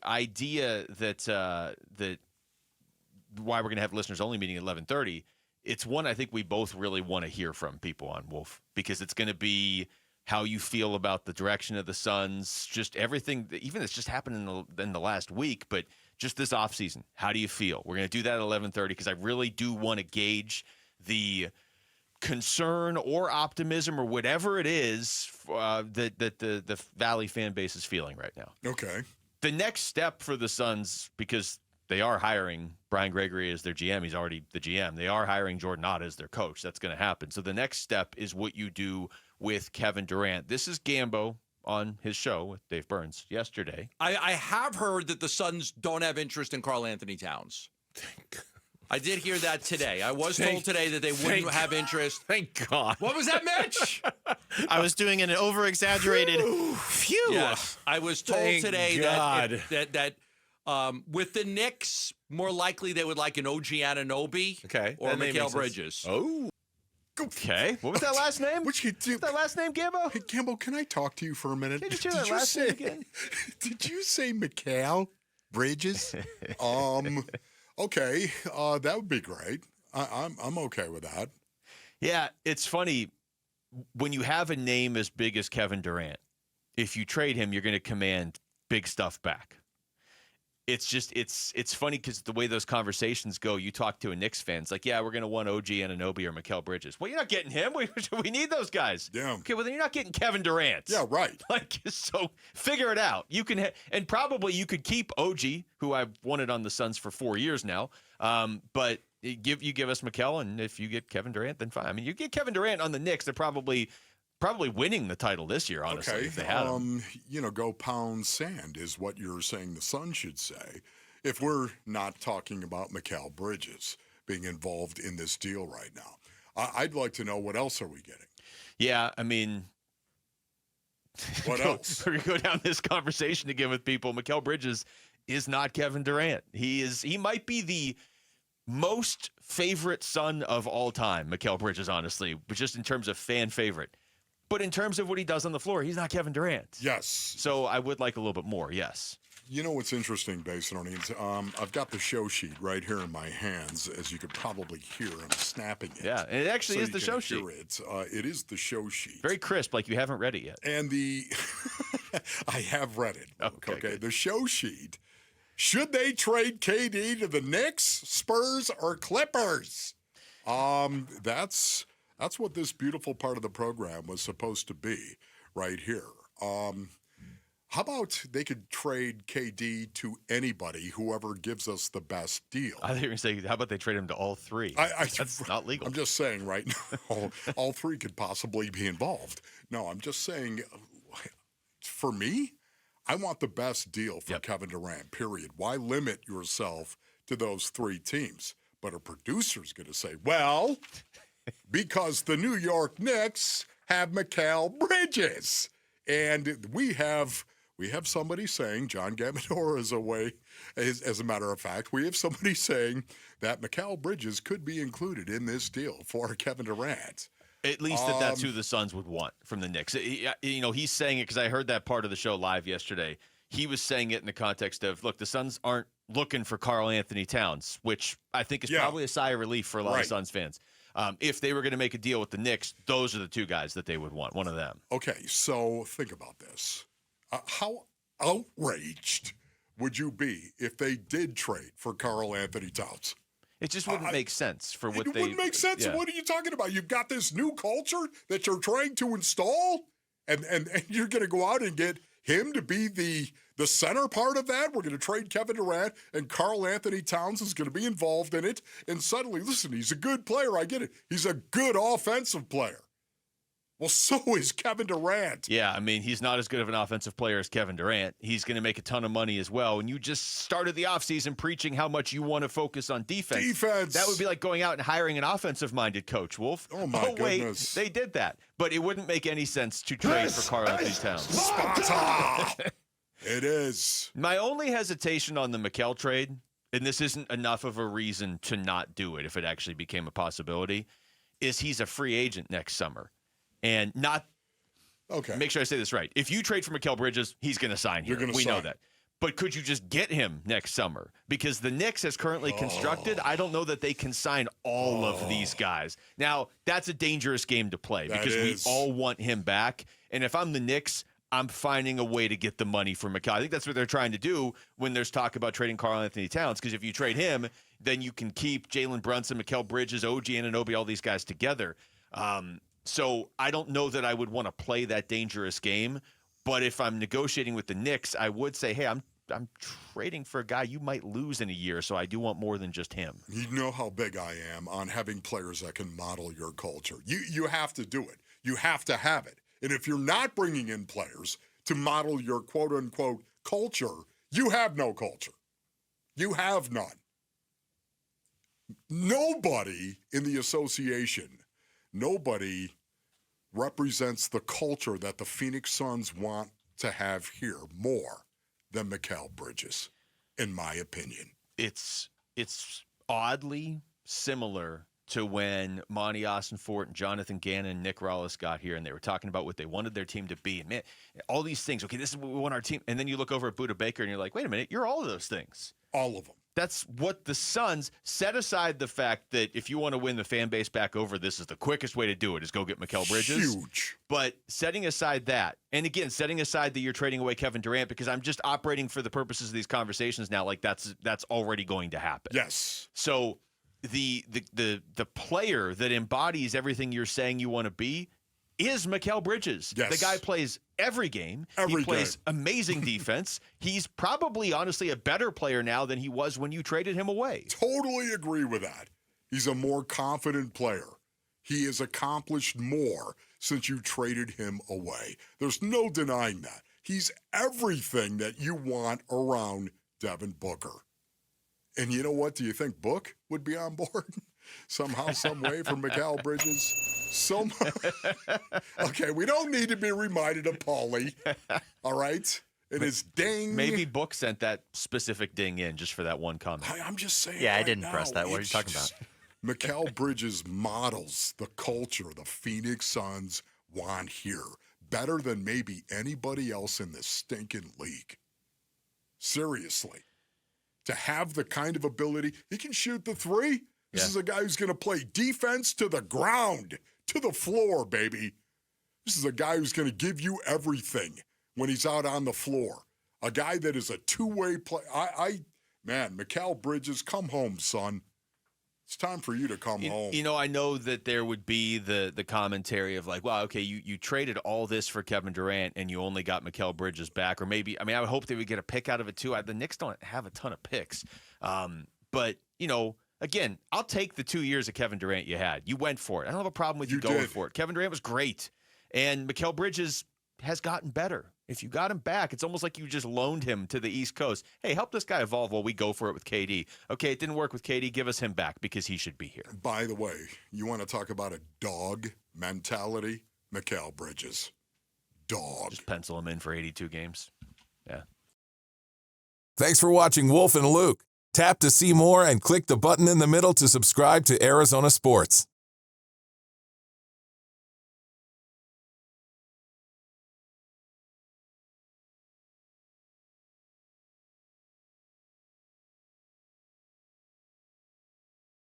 idea that why we're going to have listeners only meeting at 11:30, it's one I think we both really want to hear from people on, Wolf, because it's going to be how you feel about the direction of the Suns, just everything, even that's just happened in the last week, but just this offseason. How do you feel? We're going to do that at 11:30 because I really do want to gauge the concern or optimism or whatever it is that the Valley fan base is feeling right now. Okay. The next step for the Suns, because they are hiring Brian Gregory as their GM. He's already the GM. They are hiring Jordan Ott as their coach. That's going to happen. So the next step is what you do with Kevin Durant. This is Gambo on his show with Dave Burns yesterday. I have heard that the Suns don't have interest in Karl Anthony Towns. I did hear that today. I was told today that they wouldn't have interest. Thank God. What was that, Mitch? I was doing an over-exaggerated phew. Yes. I was told today that with the Knicks, more likely they would like an OG Anunoby or Mikal Bridges. Oh. Okay. What was that last name? What you do? What's that last name, Gambo? Hey, Gambo, can I talk to you for a minute? Did you hear that last name again? Did you say Mikal Bridges? Okay, that would be great. I'm okay with that. Yeah, it's funny. When you have a name as big as Kevin Durant, if you trade him, you're going to command big stuff back. It's just it's funny because the way those conversations go, you talk to a Knicks fan, it's like, yeah, we're going to want OG Anunoby or Mikal Bridges. Well, you're not getting him. We need those guys. Yeah. Okay, well, then you're not getting Kevin Durant. Yeah, right. Like, so figure it out. You can and probably you could keep OG, who I've wanted on the Suns for 4 years now. But you give us Mikal, and if you get Kevin Durant, then fine. I mean, you get Kevin Durant on the Knicks, they're probably winning the title this year, honestly, okay. if they had him. Go pound sand is what you're saying the Sun should say. If we're not talking about Mikal Bridges being involved in this deal right now, I'd like to know what else are we getting? Yeah, I mean, what else? We're going to go down this conversation again with people. Mikal Bridges is not Kevin Durant. He might be the most favorite Sun of all time, Mikal Bridges, honestly, but just in terms of fan favorite. But in terms of what he does on the floor, he's not Kevin Durant. Yes. So I would like a little bit more, yes. You know what's interesting, Basinonians? I've got the show sheet right here in my hands. As you could probably hear, I'm snapping it. Yeah, and it actually is the show sheet. It is the show sheet. Very crisp, like you haven't read it yet. And I have read it. Okay. The show sheet. Should they trade KD to the Knicks, Spurs, or Clippers? That's what this beautiful part of the program was supposed to be right here. How about they could trade KD to anybody, whoever gives us the best deal? I thought you were going to say, how about they trade him to all three? That's not legal. I'm just saying right now, all three could possibly be involved. No, I'm just saying, for me, I want the best deal for Kevin Durant, period. Why limit yourself to those three teams? But a producer's going to say, well, because the New York Knicks have Mikal Bridges. And we have somebody saying, John Gambador is away, as a matter of fact, we have somebody saying that Mikal Bridges could be included in this deal for Kevin Durant. At least that's who the Suns would want from the Knicks. He's saying it because I heard that part of the show live yesterday. He was saying it in the context of, look, the Suns aren't looking for Karl Anthony Towns, which I think is probably a sigh of relief for a lot of Suns fans. If they were going to make a deal with the Knicks, those are the two guys that they would want, one of them. Okay, so think about this. How outraged would you be if they did trade for Karl Anthony Towns? It just wouldn't make sense for what it wouldn't make sense. Yeah. What are you talking about? You've got this new culture that you're trying to install, and you're going to go out and get him to be the center part of that? We're going to trade Kevin Durant, and Karl Anthony Towns is going to be involved in it. And suddenly, listen, he's a good player. I get it. He's a good offensive player. Well, so is Kevin Durant. Yeah, I mean, he's not as good of an offensive player as Kevin Durant. He's going to make a ton of money as well. And you just started the offseason preaching how much you want to focus on defense. That would be like going out and hiring an offensive-minded coach, Wolf. Oh, my goodness. Wait, they did that. But it wouldn't make any sense to trade for Karl Anthony Towns. Sparta! It is. My only hesitation on the Mikal trade, and this isn't enough of a reason to not do it if it actually became a possibility, is he's a free agent next summer. And not – make sure I say this right. If you trade for Mikal Bridges, he's going to sign here. We know that. But could you just get him next summer? Because the Knicks, as currently constructed, I don't know that they can sign all of these guys. Now, that's a dangerous game to play because we all want him back. And if I'm the Knicks, I'm finding a way to get the money for Mikal. I think that's what they're trying to do when there's talk about trading Karl-Anthony Towns, because if you trade him, then you can keep Jalen Brunson, Mikal Bridges, OG Anunoby, all these guys together. So I don't know that I would want to play that dangerous game. But if I'm negotiating with the Knicks, I would say, hey, I'm trading for a guy you might lose in a year, so I do want more than just him. You know how big I am on having players that can model your culture. You have to do it. You have to have it. And if you're not bringing in players to model your quote-unquote culture, you have no culture. You have none. Nobody in the association, nobody represents the culture that the Phoenix Suns want to have here more than Mikal Bridges, in my opinion. It's oddly similar to when Monty Austin-Fort and Jonathan Gannon, Nick Rollis got here, and they were talking about what they wanted their team to be. And man, all these things, okay, this is what we want our team. And then you look over at Buda Baker, and you're like, wait a minute, you're all of those things. All of them. That's what the Suns, set aside the fact that if you want to win the fan base back over, this is the quickest way to do it, is go get Mikal Bridges. Huge. But setting aside that, and again, setting aside that you're trading away Kevin Durant, because I'm just operating for the purposes of these conversations now, like that's already going to happen. Yes. So the player that embodies everything you're saying you want to be is Mikal Bridges. Yes. The guy plays every game. He plays amazing defense. He's probably, honestly, a better player now than he was when you traded him away. Totally agree with that. He's a more confident player. He has accomplished more since you traded him away. There's no denying that. He's everything that you want around Devin Booker. And you know what? Do you think Book would be on board somehow, some way for Mikal Bridges? Okay, we don't need to be reminded of Paulie, all right? It is ding. Maybe Book sent that specific ding in just for that one comment. I'm just saying. Yeah, right I didn't now, press that. What are you talking about? Mikal Bridges models the culture the Phoenix Suns want here better than maybe anybody else in this stinking league. Seriously. To have the kind of ability, he can shoot the three. This is a guy who's going to play defense to the ground, to the floor, baby. This is a guy who's going to give you everything when he's out on the floor. A guy that is a two-way play. Man, Mikal Bridges, come home, son. It's time for you to come home. You know, I know that there would be the commentary of like, well, okay, you traded all this for Kevin Durant and you only got Mikal Bridges back. Or maybe, I would hope they would get a pick out of it too. The Knicks don't have a ton of picks. But, you know, again, I'll take the 2 years of Kevin Durant you had. You went for it. I don't have a problem with you going for it. Kevin Durant was great. And Mikal Bridges has gotten better. If you got him back, it's almost like you just loaned him to the East Coast. Hey, help this guy evolve while we go for it with KD. Okay, it didn't work with KD. Give us him back because he should be here. By the way, you want to talk about a dog mentality? Mikal Bridges. Dog. Just pencil him in for 82 games. Yeah. Thanks for watching Wolf and Luke. Tap to see more and click the button in the middle to subscribe to Arizona Sports.